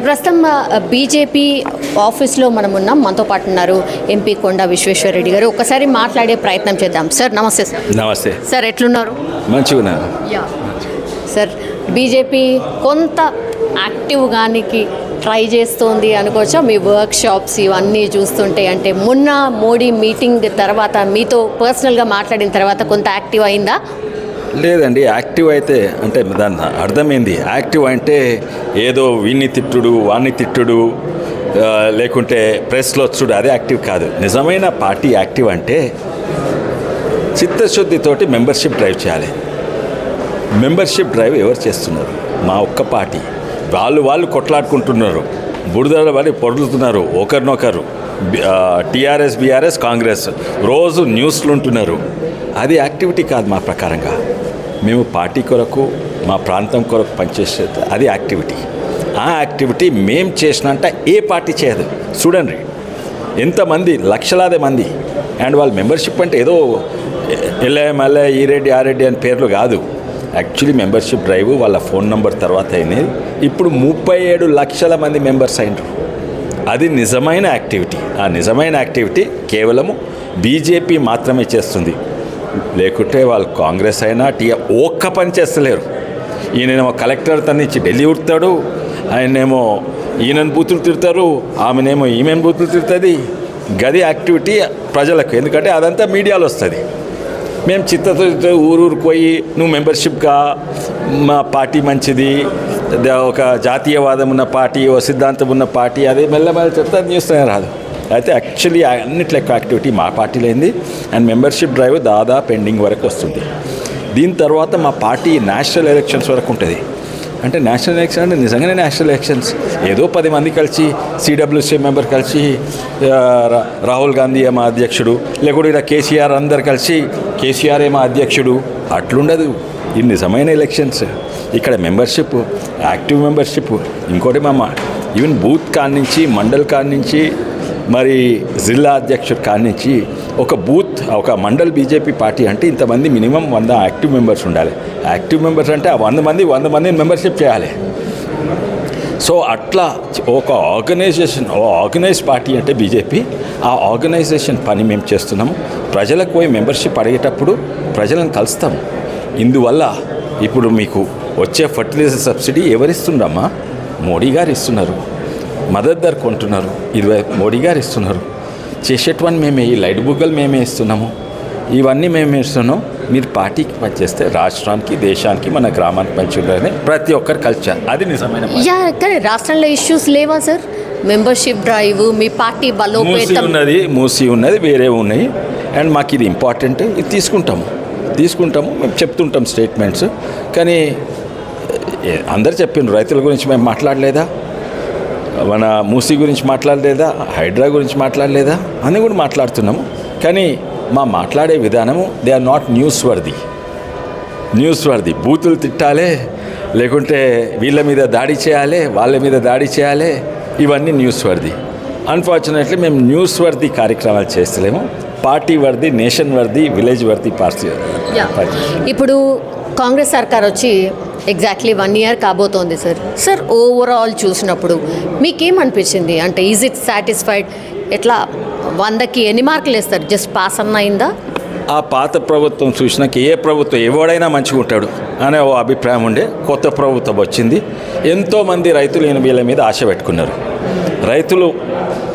ప్రస్తుతం బీజేపీ ఆఫీస్లో మనం ఉన్నాం. మనతో పాటు ఉన్నారు ఎంపీ కొండా విశ్వేశ్వరరెడ్డి గారు. ఒకసారి మాట్లాడే ప్రయత్నం చేద్దాం. సార్ నమస్తే. సార్ నమస్తే సార్, ఎట్లున్నారు? మంచిగా సార్, బీజేపీ కొంత యాక్టివ్గానికి ట్రై చేస్తోంది అనుకోవచ్చా? మీ వర్క్ షాప్స్ ఇవన్నీ చూస్తుంటే, అంటే మొన్న మోడీ మీటింగ్ తర్వాత మీతో పర్సనల్గా మాట్లాడిన తర్వాత కొంత యాక్టివ్ అయిందా? లేదండి, యాక్టివ్ అయితే అంటే దాని అర్థమైంది. యాక్టివ్ అంటే ఏదో వీన్ని తిట్టుడు వాన్ని తిట్టుడు లేకుంటే ప్రెస్లో వచ్చుడు, అదే యాక్టివ్ కాదు. నిజమైన పార్టీ యాక్టివ్ అంటే చిత్తశుద్ధితోటి మెంబర్షిప్ డ్రైవ్ చేయాలి. మెంబర్షిప్ డ్రైవ్ ఎవరు చేస్తున్నారు? మా ఒక్క పార్టీ. వాళ్ళు కొట్లాడుకుంటున్నారు, బురదల పడి పొడులుతున్నారు ఒకరినొకరు. టీఆర్ఎస్ బీఆర్ఎస్ కాంగ్రెస్ రోజు న్యూస్లు ఉంటున్నారు. అది యాక్టివిటీ కాదు మా ప్రకారంగా. మేము పార్టీ కొరకు మా ప్రాంతం కొరకు పనిచేసేది అది యాక్టివిటీ. ఆ యాక్టివిటీ మేము చేసినంట ఏ పార్టీ చేయదు. చూడండి ఎంతమంది, లక్షలాది మంది. అండ్ వాళ్ళ మెంబర్షిప్ అంటే ఏదో ఎల్ఐఎంఎల్ఏ ఈ రెడ్డి ఆ రెడ్డి అని పేర్లు కాదు. యాక్చువల్లీ మెంబర్షిప్ డ్రైవ్ వాళ్ళ ఫోన్ నెంబర్ తర్వాత అయినది. ఇప్పుడు 37 లక్షల మంది మెంబర్స్ అయినరు. అది నిజమైన యాక్టివిటీ. ఆ నిజమైన యాక్టివిటీ కేవలము బీజేపీ మాత్రమే చేస్తుంది. లేకుంటే వాళ్ళు కాంగ్రెస్ అయినా ఒక్క పని చేస్తలేరు. ఈయనేమో కలెక్టర్ తన్నిచ్చి ఢిల్లీ ఉడతాడు, ఆయనేమో ఈయనను బూతులు తిడతారు, ఆమెనేమో ఈమెను బూతులు తిడుతుంది. గది యాక్టివిటీ ప్రజలకు. ఎందుకంటే అదంతా మీడియాలో వస్తుంది. మేము చిత్తతో ఊరూరికి పోయి నువ్వు మెంబర్షిప్గా మా పార్టీ మంచిది, ఒక జాతీయవాదం ఉన్న పార్టీ, ఓ సిద్ధాంతం ఉన్న పార్టీ, అదే మెల్లమెల్ల చెప్తే న్యూస్లోనే రాదు. అయితే యాక్చువల్లీ అన్నిట్లో ఎక్కువ యాక్టివిటీ మా పార్టీలో అయింది. అండ్ మెంబర్షిప్ డ్రైవ్ దాదాపు పెండింగ్ వరకు వస్తుంది. దీని తర్వాత మా పార్టీ నేషనల్ ఎలక్షన్స్ వరకు ఉంటుంది. అంటే నేషనల్ ఎలక్షన్ అంటే నిజంగానే నేషనల్ ఎలక్షన్స్. ఏదో 10 మంది కలిసి సిడబ్ల్యూసీ మెంబర్ కలిసి రాహుల్ గాంధీ ఏమో అధ్యక్షుడు, లేకుంటే ఇలా కేసీఆర్ అందరు కలిసి కేసీఆర్ ఏమో అధ్యక్షుడు, అట్లుండదు. ఇది నిజమైన ఎలక్షన్స్. ఇక్కడ మెంబర్షిప్, యాక్టివ్ మెంబర్షిప్. ఇంకోటి ఈవెన్ బూత్ కాడి మండల్ కాడి మరి జిల్లా అధ్యక్షుడు కాడి ఒక బూత్, ఒక మండల్ బీజేపీ పార్టీ అంటే ఇంతమంది మినిమం 100 యాక్టివ్ మెంబర్స్ ఉండాలి. యాక్టివ్ మెంబర్స్ అంటే ఆ 100 మంది మెంబర్షిప్ చేయాలి. సో అట్లా ఒక ఆర్గనైజ్ పార్టీ అంటే బీజేపీ. ఆ ఆర్గనైజేషన్ పని మేము చేస్తున్నాము. ప్రజలకు పోయి మెంబర్షిప్ అడిగేటప్పుడు ప్రజలను కలుస్తాము. ఇందువల్ల ఇప్పుడు మీకు వచ్చే ఫర్టిలైజర్ సబ్సిడీ ఎవరిస్తున్నారమ్మా? మోడీ గారు ఇస్తున్నారు. మద్దతు ధర కొంటున్నారు, 20 మోడీ గారు ఇస్తున్నారు. చేసేటువంటి మేమే, ఈ లైట్ బుగ్గలు మేమే ఇస్తున్నాము. ఇవన్నీ మేమే ఇస్తున్నాం. మీరు పార్టీకి పనిచేస్తే రాష్ట్రానికి, దేశానికి, మన గ్రామానికి పంచుకుంటారని ప్రతి ఒక్కరు కల్చర్. అది నిజమైన. కానీ రాష్ట్రంలో ఇష్యూస్ లేవా సార్? మెంబర్షిప్ డ్రైవ్, మీ పార్టీ బలోపేతం మూసి ఉన్నది, వేరే ఉన్నాయి. అండ్ మాకు ఇది ఇంపార్టెంట్. ఇది తీసుకుంటాము. మేము చెప్తుంటాం స్టేట్మెంట్స్. కానీ అందరు చెప్పిండ్రు. రైతుల గురించి మేము మాట్లాడలేదా? మన మూసీ గురించి మాట్లాడలేదా? హైడ్రా గురించి మాట్లాడలేదా? అని కూడా మాట్లాడుతున్నాము. కానీ మా మాట్లాడే విధానము they are not newsworthy. బూతులు తిట్టాలే, లేకుంటే వీళ్ళ మీద దాడి చేయాలి, వాళ్ళ మీద దాడి చేయాలి, ఇవన్నీ న్యూస్ వర్ది. అన్ఫార్చునేట్లీ మేము న్యూస్ వర్ది కార్యక్రమాలు చేస్తలేము. Party worthy, nation worthy, village worthy party. ఇప్పుడు కాంగ్రెస్ సర్కార్ వచ్చి ఎగ్జాక్ట్లీ 1 year కాబోతోంది సార్. ఓవరాల్ చూసినప్పుడు మీకేమనిపించింది? అంటే ఈజ్ ఇట్ సాటిస్ఫైడ్? ఎట్లా 100కి ఎన్ని మార్కులు వేస్తారు? జస్ట్ పాస్ అయిందా? ఆ పాత ప్రభుత్వం చూసినాక ఏ ప్రభుత్వం ఎవడైనా మంచిగా ఉంటాడు అనే ఓ అభిప్రాయం ఉండే. కొత్త ప్రభుత్వం వచ్చింది. ఎంతోమంది రైతులు వీళ్ళ మీద ఆశ పెట్టుకున్నారు. రైతులు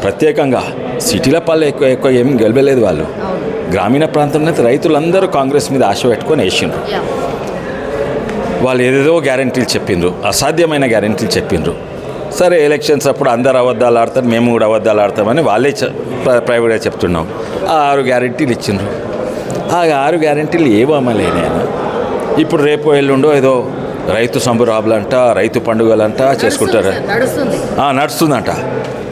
ప్రత్యేకంగా సిటీల పాలు ఎక్కువ ఏమి గెలవలేదు. వాళ్ళు గ్రామీణ ప్రాంతంలో రైతులందరూ కాంగ్రెస్ మీద ఆశ పెట్టుకొని వేసిండ్రు. వాళ్ళు ఏదేదో గ్యారంటీలు చెప్పిండ్రు, అసాధ్యమైన గ్యారంటీలు చెప్పిండ్రు. సరే ఎలక్షన్స్ అప్పుడు అందరు అబద్ధాలు ఆడతారు, మేము కూడా అబద్ధాలు ఆడతామని వాళ్ళే ప్రైవేట్గా చెప్తున్నాం. ఆ 6 గ్యారంటీలు ఇచ్చిండ్రు. ఆ 6 గ్యారంటీలు ఏవో అమలైనాయన. ఇప్పుడు రేపు ఎల్లుండో ఏదో రైతు సంబరాలంట, రైతు పండుగలంట చేసుకుంటారు. నడుస్తుందంట.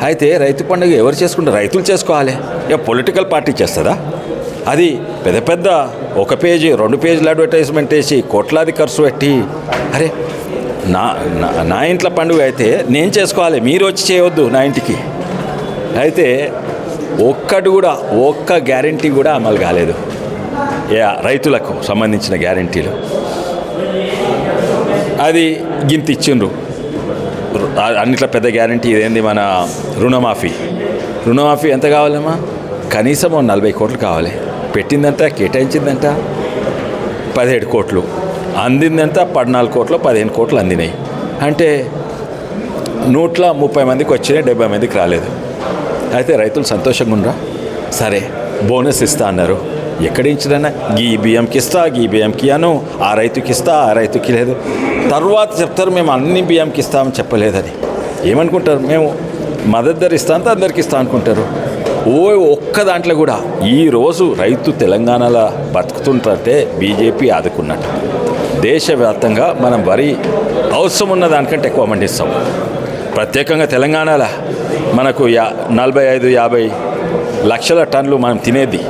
అయితే రైతు పండుగ ఎవరు చేసుకుంటారు? రైతులు చేసుకోవాలి. పొలిటికల్ పార్టీ చేస్తుందా? అది పెద్ద 1 పేజీ 2 పేజీలు అడ్వర్టైజ్మెంట్ వేసి కోట్లాది ఖర్చు పెట్టి, అరే నా ఇంట్లో పండుగ అయితే నేను చేసుకోవాలి, మీరు వచ్చి చేయవద్దు నా ఇంటికి. అయితే ఒక్క గ్యారంటీ కూడా అమలు కాలేదు. రైతులకు సంబంధించిన గ్యారంటీలు. అది గింత ఇచ్చిండ్రు. అన్నిట్లో పెద్ద గ్యారంటీ ఇదేంది మన రుణమాఫీ ఎంత కావాలమ్మా? కనీసం 40 కోట్లు కావాలి. పెట్టిందంట, కేటాయించిందంట 17 కోట్లు, అందిందంట 14 కోట్లు, 15 కోట్లు అందినాయి. అంటే 130 మందికి వచ్చినాయి, 70 మందికి రాలేదు. అయితే రైతులు సంతోషంగా ఉండరా? సరే బోనస్ ఇస్తా అన్నారు. ఎక్కడ ఇచ్చినా గీ బియ్యంకి ఇస్తా, గీ బియ్యంకి అను, ఆ రైతుకి ఇస్తా, ఆ రైతుకి లేదు. తర్వాత చెప్తారు మేము అన్ని బియ్యంకి ఇస్తామని చెప్పలేదని. ఏమనుకుంటారు? మేము మద్దతు ధర ఇస్తా అంటే అందరికి ఇస్తా అనుకుంటారు. ఒక్క దాంట్లో కూడా ఈరోజు రైతు తెలంగాణలో బతుకుతుంటే బీజేపీ ఆదుకున్నట్టు. దేశవ్యాప్తంగా మనం వరి అవసరం ఉన్న దానికంటే ఎక్కువ పండిస్తాం. ప్రత్యేకంగా తెలంగాణలో మనకు 45-50 లక్షల టన్నులు మనం తినేది.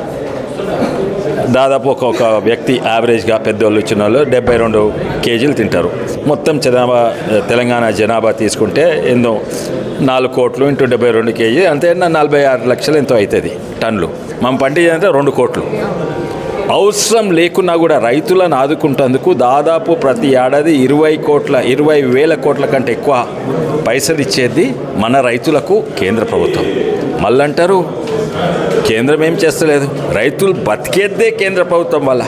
దాదాపు ఒక వ్యక్తి యావరేజ్గా పెద్దోళ్ళు చిన్నోళ్ళు 72 కేజీలు తింటారు. మొత్తం తెలంగాణ జనాభా తీసుకుంటే ఎన్నో 4 కోట్లు ఇంటూ 72 కేజీ అంతే 46 లక్షలు ఎంతో అవుతుంది టన్నులు. మనం పండించాలంటే 2 కోట్లు. అవసరం లేకున్నా కూడా రైతులను ఆదుకుంటేందుకు దాదాపు ప్రతి ఏడాది 20,000 కోట్ల కంటే ఎక్కువ పైసలు ఇచ్చేది మన రైతులకు కేంద్ర ప్రభుత్వం. మళ్ళీ అంటారు కేంద్రం ఏం చేస్తలేదు. రైతులు బతికేద్దే కేంద్ర ప్రభుత్వం వల్ల.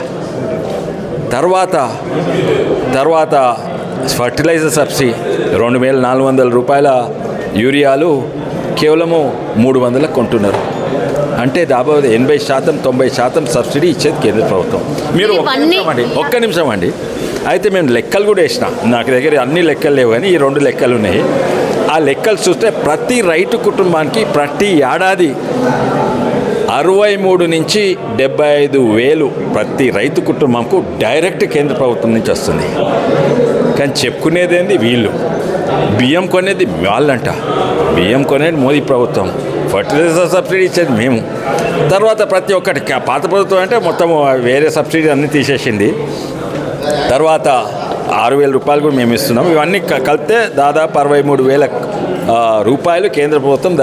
తర్వాత ఫర్టిలైజర్ సబ్సిడీ 2,400 రూపాయల యూరియాలు కేవలము 300లకు కొంటున్నారు. అంటే దాదాపు 80% 90% సబ్సిడీ ఇచ్చేది కేంద్ర ప్రభుత్వం. మీరు ఒక్క నిమిషం అండి. అయితే మేము లెక్కలు కూడా వేసిన, నాకు దగ్గర అన్ని లెక్కలు లేవు కానీ ఈ 2 లెక్కలు ఉన్నాయి. ఆ లెక్కలు చూస్తే ప్రతి రైతు కుటుంబానికి ప్రతి ఏడాది 63 నుంచి 75 వేలు ప్రతి రైతు కుటుంబంకు డైరెక్ట్ కేంద్ర ప్రభుత్వం నుంచి వస్తుంది. కానీ చెప్పుకునేదేంది వీళ్ళు. బియ్యం కొనేది వాళ్ళంట, బియ్యం కొనేది మోదీ ప్రభుత్వం, ఫర్టిలైజర్ సబ్సిడీ ఇచ్చేది మేము. తర్వాత ప్రతి ఒక్కటి పాత ప్రభుత్వం అంటే మొత్తం వేరే సబ్సిడీ అన్నీ తీసేసింది. తర్వాత 6,000 రూపాయలు కూడా మేము ఇస్తున్నాం. ఇవన్నీ కలిపితే దాదాపు 63,000 రూపాయలు కేంద్ర ప్రభుత్వం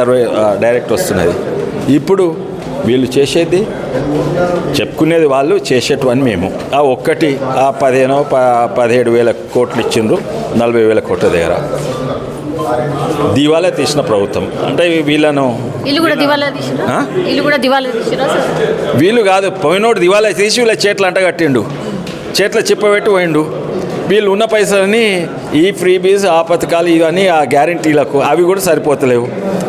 డైరెక్ట్ వస్తున్నది. ఇప్పుడు వీళ్ళు చేసేది చెప్పుకునేది వాళ్ళు, చేసేటివన్నీ మేము. ఆ 17,000 కోట్లు ఇచ్చిండ్రు 40,000 కోట్ల దగ్గర. దివాలా తీసిన ప్రభుత్వం అంటే వీళ్ళను వీళ్ళు కాదు, పోయినోడు దివాలా తీసి వీళ్ళ చేతులు అంటగట్టిండు, చేతుల చిప్పబెట్టి పోయిండు. వీళ్ళు ఉన్న పైసలని ఈ ఫ్రీ బీజ్, ఆ పథకాలు, ఇవన్నీ ఆ గ్యారంటీలకు అవి కూడా సరిపోతలేవు.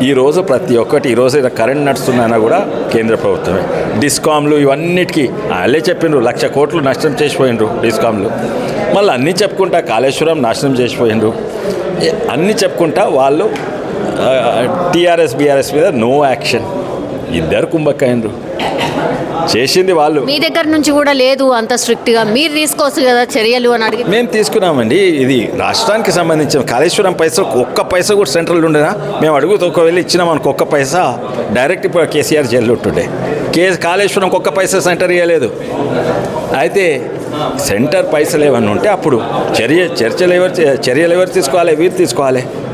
ఈరోజు ప్రతి ఒక్కటి ఈరోజు కరెంట్ నడుస్తున్నా కూడా కేంద్ర ప్రభుత్వమే. డిస్కామ్లు ఇవన్నిటికీ వాళ్ళే చెప్పిండ్రు 1,00,000 కోట్లు నష్టం చేసిపోయిండ్రు డిస్కామ్లు. మళ్ళీ అన్నీ చెప్పుకుంటా కాళేశ్వరం నాశనం చేసిపోయిండ్రు. అన్నీ చెప్పుకుంటా వాళ్ళు టీఆర్ఎస్ బీఆర్ఎస్ మీద నో యాక్షన్. ఇద్దరు కుంభక్కయ్యండ్రు. చేసింది వాళ్ళు. మీ దగ్గర నుంచి కూడా లేదు అంత స్ట్రిక్ట్గా, మీరు తీసుకోవచ్చు కదా చర్యలు అని అడిగి మేము తీసుకున్నామండి. ఇది రాష్ట్రానికి సంబంధించిన కాళేశ్వరం పైసలు ఒక్క పైసా కూడా సెంట్రల్ ఉండేనా? మేము అడుగుతూ ఒకవేళ ఇచ్చినా మనకు ఒక్క పైసా డైరెక్ట్ ఇప్పుడు కేసీఆర్ జైలు ఉంటుండే. కాళేశ్వరంకి ఒక్క పైసా సెంటర్ ఇవ్వలేదు. అయితే సెంటర్ పైసలు ఏమన్నా ఉంటే అప్పుడు చర్యలు ఎవరు తీసుకోవాలి? వీరు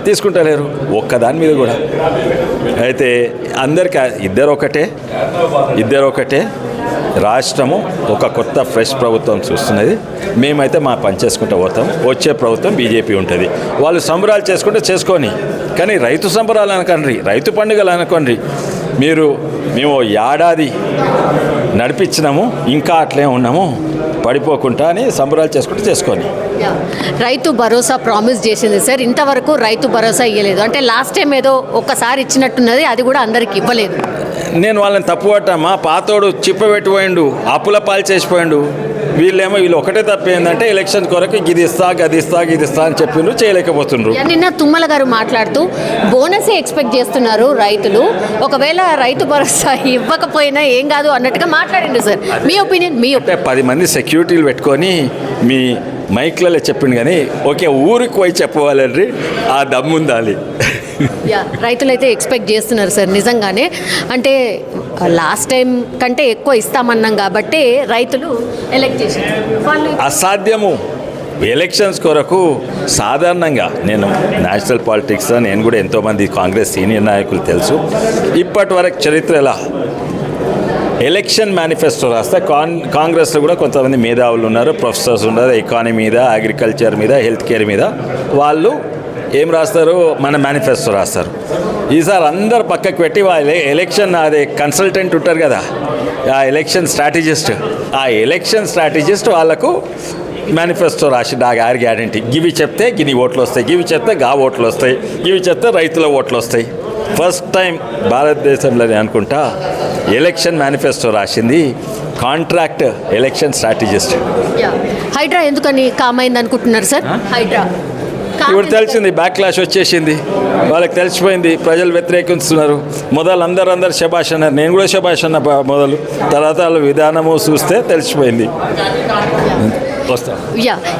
తీసుకుంటలేరు ఒక్కదాని మీద కూడా. అయితే అందరికీ ఇద్దరు ఒకటే రాష్ట్రము ఒక కొత్త ఫ్రెష్ ప్రభుత్వం చూస్తున్నది. మేమైతే మా పని చేసుకుంటూ పోతాం. వచ్చే ప్రభుత్వం బీజేపీ ఉంటుంది. వాళ్ళు సంబరాలు చేసుకుంటే చేసుకొని, కానీ రైతు సంబరాలు అనకండి, రైతు పండుగలు అనకండి. మేము ఏడాది నడిపించినాము, ఇంకా అట్లే ఉన్నాము, పడిపోకుండా అని సంబరాలు చేసుకొని. రైతు భరోసా ప్రామిస్ చేసింది సార్, ఇంతవరకు రైతు భరోసా ఇవ్వలేదు. అంటే లాస్ట్ టైం ఏదో ఒక్కసారి ఇచ్చినట్టున్నది, అది కూడా అందరికి ఇవ్వలేదు. నేను వాళ్ళని తప్పు పట్టామా? పాతోడు చిప్పబెట్టిపోయిండు, అప్పుల పాలు చేసిపోయిండు. వీళ్ళు ఒకటే తప్పు ఏంటంటే ఎలక్షన్ కొరకు గిదిస్తా అని చెప్పిండ్రు, చేయలేకపోతుండ్రు. నిన్న తుమ్మల గారు మాట్లాడుతూ బోనసే ఎక్స్పెక్ట్ చేస్తున్నారు రైతులు, ఒకవేళ రైతు భరోసా ఇవ్వకపోయినా ఏం కాదు అన్నట్టుగా మాట్లాడిండు సార్. మీ ఒపీనియన్? 10 మంది సెక్యూరిటీలు పెట్టుకొని మీ మైక్లలో చెప్పిండు, కానీ ఓకే ఊరికి పోయి చెప్పవాలండి, ఆ దమ్ముందాలి. రైతులు అయితే ఎక్స్పెక్ట్ చేస్తున్నారు సార్ నిజంగానే. అంటే లాస్ట్ టైం కంటే ఎక్కువ ఇస్తామన్నాం కాబట్టి రైతులు ఎలక్ట్ చేశారు. అసాధ్యము. ఎలక్షన్స్ కొరకు సాధారణంగా నేను నేషనల్ పాలిటిక్స్ నేను కూడా ఎంతోమంది కాంగ్రెస్ సీనియర్ నాయకులు తెలుసు. ఇప్పటి వరకు చరిత్ర ఎలా ఎలక్షన్ మేనిఫెస్టో రాస్తే కాంగ్రెస్లో కూడా కొంతమంది మేధావులు ఉన్నారు, ప్రొఫెసర్స్ ఉన్నారు, ఎకానమీ మీద, అగ్రికల్చర్ మీద, హెల్త్ కేర్ మీద. వాళ్ళు ఏం రాస్తారు? మన మేనిఫెస్టో రాస్తారు. ఈసారి అందరు పక్కకు పెట్టి వాళ్ళ ఎలక్షన్ అదే కన్సల్టెంట్ ఉంటారు కదా, ఆ ఎలక్షన్ స్ట్రాటజిస్ట్ వాళ్ళకు మేనిఫెస్టో రాసి ఆ గారి గ్యారంటీ గివి చెప్తే గిని ఓట్లు వస్తాయి, గివి చెప్తే గా ఓట్లు వస్తాయి, గివి చెప్తే రైతుల ఓట్లు వస్తాయి. ఫస్ట్ టైం భారతదేశంలోనే అనుకుంటా ఎలక్షన్ మేనిఫెస్టో రాసింది కాంట్రాక్ట్ ఎలక్షన్ స్ట్రాటజిస్ట్. హైడ్రా ఎందుకని కామైంది అనుకుంటున్నారు సార్? హైడ్రా ఇప్పుడు తెలిసింది, బ్యాక్లాష్ వచ్చేసింది, వాళ్ళకి తెలిసిపోయింది, ప్రజలు వ్యతిరేకిస్తున్నారు. మొదలు అందరు శభాష్ అన్నారు, నేను కూడా శభాష్ అన్న మొదలు. తర్వాత వాళ్ళ విధానము చూస్తే తెలిసిపోయింది. వస్తాం.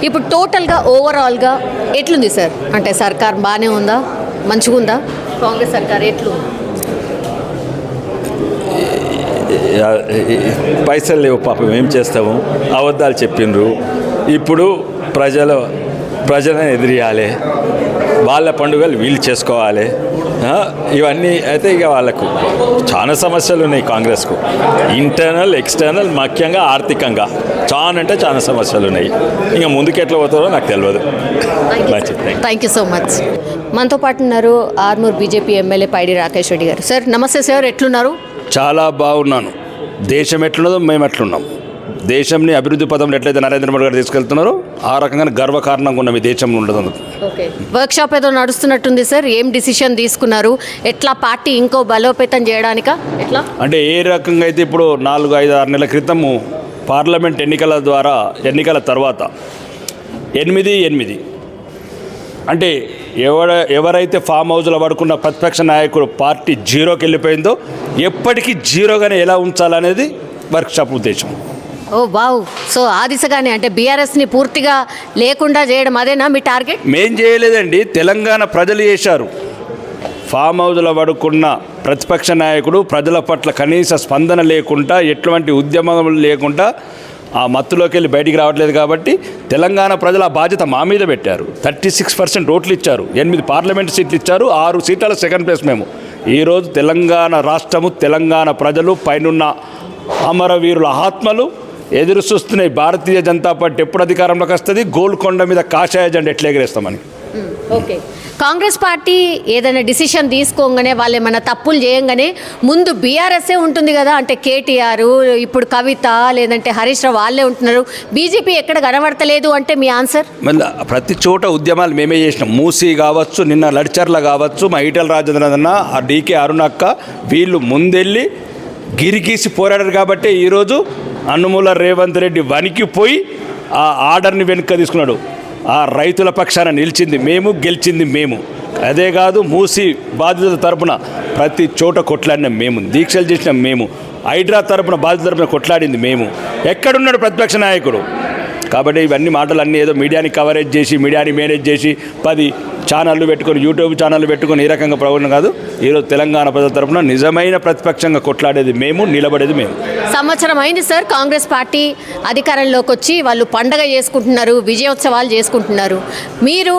ఇప్పుడు టోటల్గా ఓవరాల్గా ఎట్లుంది సార్? అంటే సర్కార్ బాగానే ఉందా, మంచిగా ఉందా? కాంగ్రెస్ సర్కార్ ఎట్లుంది? పైసలు లేవు పాపం, ఏం చేస్తాము? అబద్ధాలు చెప్పిండ్రు. ఇప్పుడు ప్రజలను ఎదిరియాలి, వాళ్ళ పండుగలు వీళ్ళు చేసుకోవాలి. ఇవన్నీ అయితే ఇక వాళ్ళకు చాలా సమస్యలు ఉన్నాయి కాంగ్రెస్కు, ఇంటర్నల్ ఎక్స్టర్నల్, ముఖ్యంగా ఆర్థికంగా చాలా సమస్యలు ఉన్నాయి. ఇంకా ముందుకు ఎట్లా పోతారో నాకు తెలియదు. Thank you so much. మనతో పాటు ఉన్నారు ఆర్మూర్ బీజేపీ ఎమ్మెల్యే పైడి రాకేష్ రెడ్డి గారు. సార్ నమస్తే సార్, ఎట్లున్నారు? చాలా బాగున్నాను. దేశం ఎట్లున్నదో మేము ఎట్లున్నాం. దేశంని అభివృద్ధి పదంలో ఎట్లయితే నరేంద్ర మోడీ గారు తీసుకెళ్తున్నారో ఆ రకంగా గర్వకారణంగా ఉన్నాం ఈ దేశంలో ఉండదు. ఓకే, వర్క్షాప్ ఏదో నడుస్తున్నట్టుంది సార్, ఏం డిసిషన్ తీసుకున్నారు? ఎట్లా పార్టీ ఇంకో బలోపేతం చేయడానికా ఎట్లా? అంటే ఏ రకంగా అయితే ఇప్పుడు 4-5-6 నెలల క్రితము పార్లమెంట్ ఎన్నికల తర్వాత 8-8 అంటే ఎవరైతే ఫామ్ హౌస్లో పడుకున్న ప్రతిపక్ష నాయకుడు పార్టీ జీరోకి వెళ్ళిపోయిందో ఎప్పటికీ జీరోగానే ఎలా ఉంచాలనేది వర్క్షాప్ ఉద్దేశం. ఓ వావ్, సో ఆ దిశగానే అంటే బీఆర్ఎస్ని పూర్తిగా లేకుండా చేయడం అదేనా మీ టార్గెట్? మేం చేయలేదండి, తెలంగాణ ప్రజలు చేశారు. ఫామ్ హౌస్లో పడుకున్న ప్రతిపక్ష నాయకుడు ప్రజల పట్ల కనీస స్పందన లేకుండా, ఎటువంటి ఉద్యమం లేకుండా ఆ మత్తులోకి వెళ్ళి బయటికి రావట్లేదు. కాబట్టి తెలంగాణ ప్రజలు ఆ బాధ్యత మా మీద పెట్టారు. 36% ఓట్లు ఇచ్చారు, 8 పార్లమెంట్ సీట్లు ఇచ్చారు, 6 సీట్ల సెకండ్ ప్లేస్ మేము. ఈరోజు తెలంగాణ రాష్ట్రము, తెలంగాణ ప్రజలు, పైనున్న అమరవీరుల ఆత్మలు ఎదురు చూస్తున్నాయి. భారతీయ జనతా పార్టీ ఎప్పుడు అధికారంలోకి వస్తుంది, గోల్కొండ మీద కాషాయ జెండా ఎట్లా ఎగరేస్తామని. ఓకే, కాంగ్రెస్ పార్టీ ఏదైనా డిసిషన్ తీసుకోగానే వాళ్ళు ఏమైనా తప్పులు చేయంగానే ముందు బీఆర్ఎస్ఏ ఉంటుంది కదా, అంటే కేటీఆర్, ఇప్పుడు కవిత, లేదంటే హరీష్ రావు వాళ్ళే ఉంటున్నారు, బీజేపీ ఎక్కడ కనబడతలేదు అంటే మీ ఆన్సర్? మళ్ళీ ప్రతి చోట ఉద్యమాలు మేమే చేసినాం. మూసీ కావచ్చు, నిన్న లడ్చర్ల కావచ్చు, మా ఈటెల రాజేంద్ర అన్న, ఆ డీకే అరుణక్క, వీళ్ళు ముందెళ్ళి గిరిగీసి పోరాడారు. కాబట్టి ఈరోజు అన్నమూల రేవంత్ రెడ్డి వణికిపోయి ఆ ఆర్డర్ని వెనుక తీసుకున్నాడు. ఆ రైతుల పక్షాన నిలిచింది మేము, గెలిచింది మేము. అదే కాదు, మూసి బాధితుల తరపున ప్రతి చోట కొట్లాడిన మేము, దీక్షలు చేసిన మేము, హైడ్రా తరపున బాధితుల తరపున కొట్లాడింది మేము. ఎక్కడున్నాడు ప్రతిపక్ష నాయకుడు? కాబట్టి ఇవన్నీ మాటలు అన్నీ ఏదో మీడియాని కవరేజ్ చేసి, మీడియాని మేనేజ్ చేసి 10 ఛానళ్ళు పెట్టుకొని, యూట్యూబ్ ఛానళ్ళు పెట్టుకొని ఈ రకంగా ప్రవణం కాదు. ఈరోజు తెలంగాణ ప్రజల తరపున నిజమైన ప్రతిపక్షంగా కొట్లాడేది మేము, నిలబడేది మేము. సంవత్సరం అయింది సార్ కాంగ్రెస్ పార్టీ అధికారంలోకి వచ్చి, వాళ్ళు పండగ చేసుకుంటున్నారు, విజయోత్సవాలు చేసుకుంటున్నారు. మీరు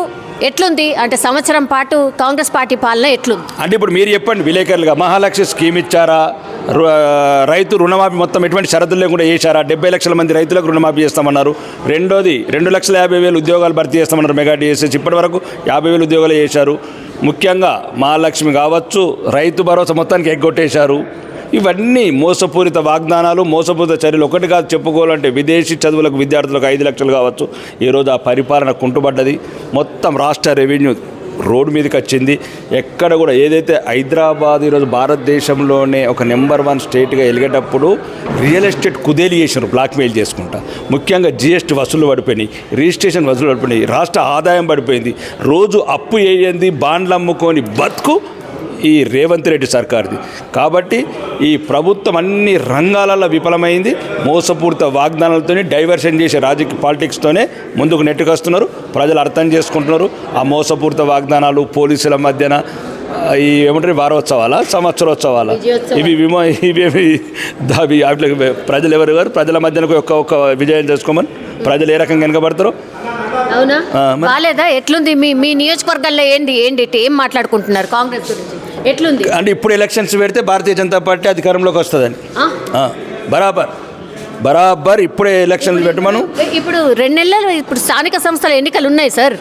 ఎట్లుంది అంటే సంవత్సరం పాటు కాంగ్రెస్ పార్టీ పాలన ఎట్లుంది? అంటే ఇప్పుడు మీరు చెప్పండి, విలేకరులుగా మహాలక్ష్మి స్కీమ్ ఇచ్చారా? రైతు రుణమాఫీ మొత్తం ఎటువంటి షరతులు లేకుండా చేశారా? 70 లక్షల మంది రైతులకు రుణమాఫీ చేస్తామన్నారు. రెండోది 2,50,000 ఉద్యోగాలు భర్తీ చేస్తామన్నారు మెగా డిఎస్ఎస్. ఇప్పటి వరకు 50,000 ఉద్యోగాలు చేశారు. ముఖ్యంగా మహాలక్ష్మి కావచ్చు, రైతు భరోసా మొత్తానికి ఎగ్గొట్టేశారు. ఇవన్నీ మోసపూరిత వాగ్దానాలు, మోసపూరిత చర్యలు. ఒకటి కాదు చెప్పుకోవాలంటే, విదేశీ చదువులకు విద్యార్థులకు 5 లక్షలు కావచ్చు. ఈరోజు ఆ పరిపాలన కుంటుపడ్డది. మొత్తం రాష్ట్ర రెవెన్యూ రోడ్డు మీదకి వచ్చింది. ఎక్కడ కూడా ఏదైతే హైదరాబాద్ ఈరోజు భారతదేశంలోనే ఒక నెంబర్ 1 స్టేట్గా ఎలిగేటప్పుడు రియల్ ఎస్టేట్ కుదేలి చేసినారు, బ్లాక్మెయిల్ చేసుకుంటా. ముఖ్యంగా జిఎస్టీ వసూలు పడిపోయినాయి, రిజిస్ట్రేషన్ వసూలు పడిపోయినాయి, రాష్ట్ర ఆదాయం పడిపోయింది. రోజు అప్పు వేయండి, బాండ్లు అమ్ముకొని బతుకు ఈ రేవంత్ రెడ్డి సర్కార్ది. కాబట్టి ఈ ప్రభుత్వం అన్ని రంగాలలో విఫలమైంది. మోసపూరిత వాగ్దానాలతోనే, డైవర్షన్ చేసే రాజకీయ పాలిటిక్స్తోనే ముందుకు నెట్టుకొస్తున్నారు. ప్రజలు అర్థం చేసుకుంటున్నారు. ఆ మోసపూరిత వాగ్దానాలు, పోలీసుల మధ్యన ఈ ఏమంటారు సంవత్సరోత్సవాల ఇవి అట్లా ప్రజలు ఎవరు గారు ప్రజల మధ్యన ఒక్క విజయం చేసుకోమని ప్రజలు ఏ రకంగా వెనకబడతారో. అవునా, బాలేదా? ఎట్లుంది మీ నియోజకవర్గాల్లో? ఏం మాట్లాడుకుంటున్నారు కాంగ్రెస్ గురించి? ఎట్లుంది అంటే ఇప్పుడు ఎలక్షన్స్ పెడితే భారతీయ జనతా పార్టీ అధికారంలోకి వస్తుందని బరాబర్. బరాబర్ ఇప్పుడే ఎలక్షన్లు పెట్టమను. ఇప్పుడు 2 నెలలు ఇప్పుడు స్థానిక సంస్థల ఎన్నికలు ఉన్నాయి సార్.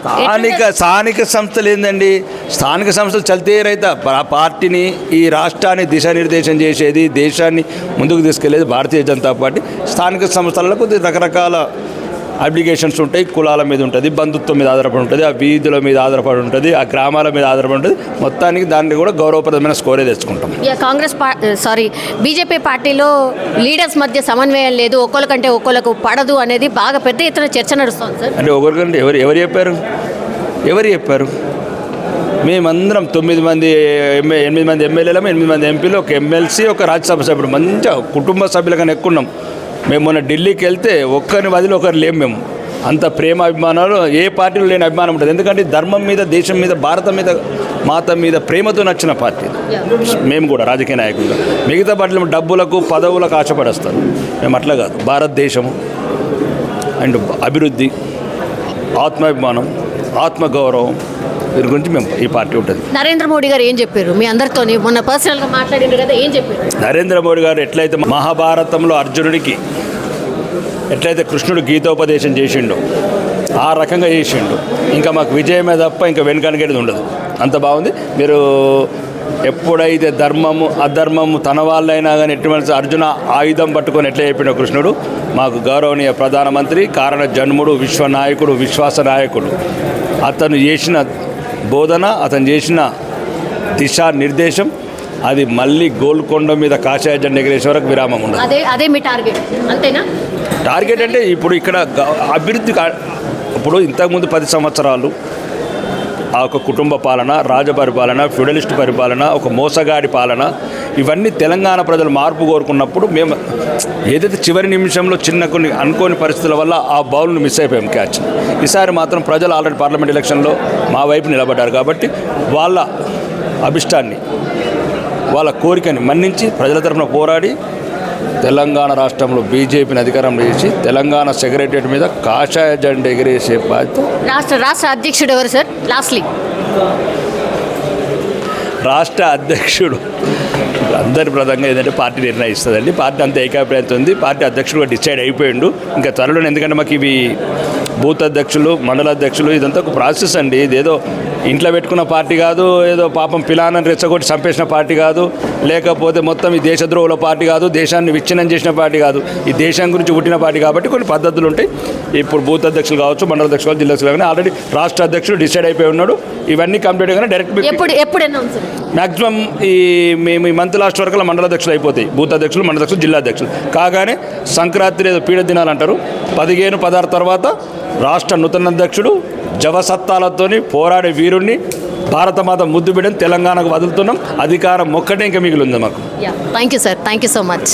స్థానిక సంస్థలు ఏందండి, స్థానిక సంస్థలు చల్తే రైతా పార్టీని ఈ రాష్ట్రాన్ని దిశానిర్దేశం చేసేది, దేశాన్ని ముందుకు తీసుకెళ్లేది భారతీయ జనతా పార్టీ. స్థానిక సంస్థలలో కొద్ది రకరకాల అప్లికేషన్స్ ఉంటాయి. కులాల మీద ఉంటుంది, బంధుత్వం మీద ఆధారపడి ఉంటుంది, ఆ వీధుల మీద ఆధారపడి ఉంటుంది, ఆ గ్రామాల మీద ఆధారపడి ఉంటుంది. మొత్తానికి దాన్ని కూడా గౌరవప్రదమైన స్కోరే తెచ్చుకుంటాం. బీజేపీ పార్టీలో లీడర్స్ మధ్య సమన్వయం లేదు, ఒక్కొక్కరికంటే ఒక్కొక్కరికి పడదు అనేది బాగా పెద్ద ఎత్తున చర్చ నడుస్తుంది సార్. అంటే ఒకరికంటే ఎవరు చెప్పారు? మేమందరం 9 మంది 8 మంది ఎమ్మెల్యేలము, 8 మంది ఎంపీలు, ఒక ఎమ్మెల్సీ, ఒక రాజ్యసభ సభ్యుడు, మంచిగా కుటుంబ సభ్యులుగా ఎక్కున్నాం. మేము మొన్న ఢిల్లీకి వెళ్తే ఒక్కరిని వదిలి ఒకరు లేము. మేము అంత ప్రేమ అభిమానాలు ఏ పార్టీలో లేని అభిమానం ఉంటుంది. ఎందుకంటే ధర్మం మీద, దేశం మీద, భారతం మీద, మాత మీద ప్రేమతో నచ్చిన పార్టీ మేము కూడా రాజకీయ నాయకులుగా. మిగతా పార్టీలు డబ్బులకు, పదవులకు ఆశపడేస్తారు. మేము అట్లా కాదు. భారతదేశము అండ్ అభివృద్ధి, ఆత్మాభిమానం, ఆత్మగౌరవం, దీని గురించి మేము ఈ పార్టీ ఉంటుంది. నరేంద్ర మోడీ గారు ఏం చెప్పారు మీ అందరితో? మొన్న పర్సనల్గా మాట్లాడిండ్రు కదా, ఏం చెప్పారు? నరేంద్ర మోడీ గారు ఎట్లయితే మహాభారతంలో అర్జునుడికి ఎట్లయితే కృష్ణుడు గీతోపదేశం చేసిండో ఆ రకంగా చేసిండు. ఇంకా మాకు విజయమే తప్ప ఇంకా వెనుకనగేది ఉండదు. అంత బాగుంది. మీరు ఎప్పుడైతే ధర్మము అధర్మము తన వాళ్ళైనా కానీ ఎటువంటి అర్జున ఆయుధం పట్టుకొని ఎట్లా చెప్పిండో కృష్ణుడు, మాకు గౌరవనీయ ప్రధానమంత్రి, కారణ జన్ముడు, విశ్వనాయకుడు, విశ్వాస నాయకుడు, అతను చేసిన బోధన, అతను చేసిన దిశా నిర్దేశం, అది మళ్ళీ గోల్కొండ మీద కాషాయ జెండా ఎగరేసే వరకు విరామం ఉండదు. అదే మీ టార్గెట్ అంతేనా? టార్గెట్ అంటే ఇప్పుడు ఇక్కడ అభివృద్ధి ఇప్పుడు ఇంతకుముందు 10 సంవత్సరాలు ఆ ఒక కుటుంబ పాలన, రాజపరిపాలన, ఫ్యూడలిస్ట్ పరిపాలన, ఒక మోసగాడి పాలన, ఇవన్నీ తెలంగాణ ప్రజలు మార్పు కోరుకున్నప్పుడు మేము ఏదైతే చివరి నిమిషంలో చిన్న కొన్ని అనుకోని పరిస్థితుల వల్ల ఆ బౌల్ను మిస్ అయిపోయాం క్యాచ్. ఈసారి మాత్రం ప్రజలు ఆల్రెడీ పార్లమెంట్ ఎలక్షన్లో మా వైపు నిలబడ్డారు కాబట్టి వాళ్ళ అభిష్టాన్ని, వాళ్ళ కోరికని మన్నించి ప్రజల తరఫున పోరాడి తెలంగాణ రాష్ట్రంలో బీజేపీని అధికారంలో చేసి తెలంగాణ సెక్రటరియట్ మీద కాషాయ జెండా ఎగిరేసే బాధ్యత రాష్ట్ర అధ్యక్షుడు ఎవరు సార్? లాస్ట్లీ రాష్ట్ర అధ్యక్షుడు అందరి ప్రధానంగా ఏంటంటే పార్టీ నిర్ణయిస్తుందండి. పార్టీ అంత ఏకాభిప్రాయంతో ఉంది. పార్టీ అధ్యక్షుడుగా డిసైడ్ అయిపోయిండు. ఇంకా త్వరలో, ఎందుకంటే మాకు ఇవి బూత్ అధ్యక్షులు, మండల అధ్యక్షులు, ఇదంతా ఒక ప్రాసెస్ అండి. ఇదేదో ఇంట్లో పెట్టుకున్న పార్టీ కాదు, ఏదో పాపం పిలానని రెచ్చగొట్టి చంపేసిన పార్టీ కాదు, లేకపోతే మొత్తం ఈ దేశద్రోహుల పార్టీ కాదు, దేశాన్ని విచ్ఛిన్నం చేసిన పార్టీ కాదు. ఈ దేశం గురించి పుట్టిన పార్టీ కాబట్టి కొన్ని పద్ధతులు ఉంటాయి. ఇప్పుడు బూత్ అధ్యక్షులు కావచ్చు, మండల అధ్యక్షులు కావచ్చు, జిల్లా అధ్యక్షులు కానీ ఆల్రెడీ రాష్ట్ర అధ్యక్షుడు డిసైడ్ అయిపోయి ఉన్నాడు. ఇవన్నీ కంప్లీట్గానే డైరెక్ట్ మ్యాక్సిమం మేము ఈ మంత్ లాస్ట్ వరకు మండల అధ్యక్షులు అయిపోతాయి. బూత్ అధ్యక్షులు, మండల అధ్యక్షులు, జిల్లా అధ్యక్షులు కాగానే సంక్రాంతి ఏదో పీడ దినాలు అంటారు. 15-16 తర్వాత రాష్ట్ర నూతన అధ్యక్షుడు జవసత్తాలతోని పోరాడే వీరుణ్ణి, భారతమాత ముద్దు బిడ్డని తెలంగాణకు వదులుతున్నాం. అధికారం ఒక్కటే ఇంకా మిగిలింది మాకు. Thank you sir, thank you so much.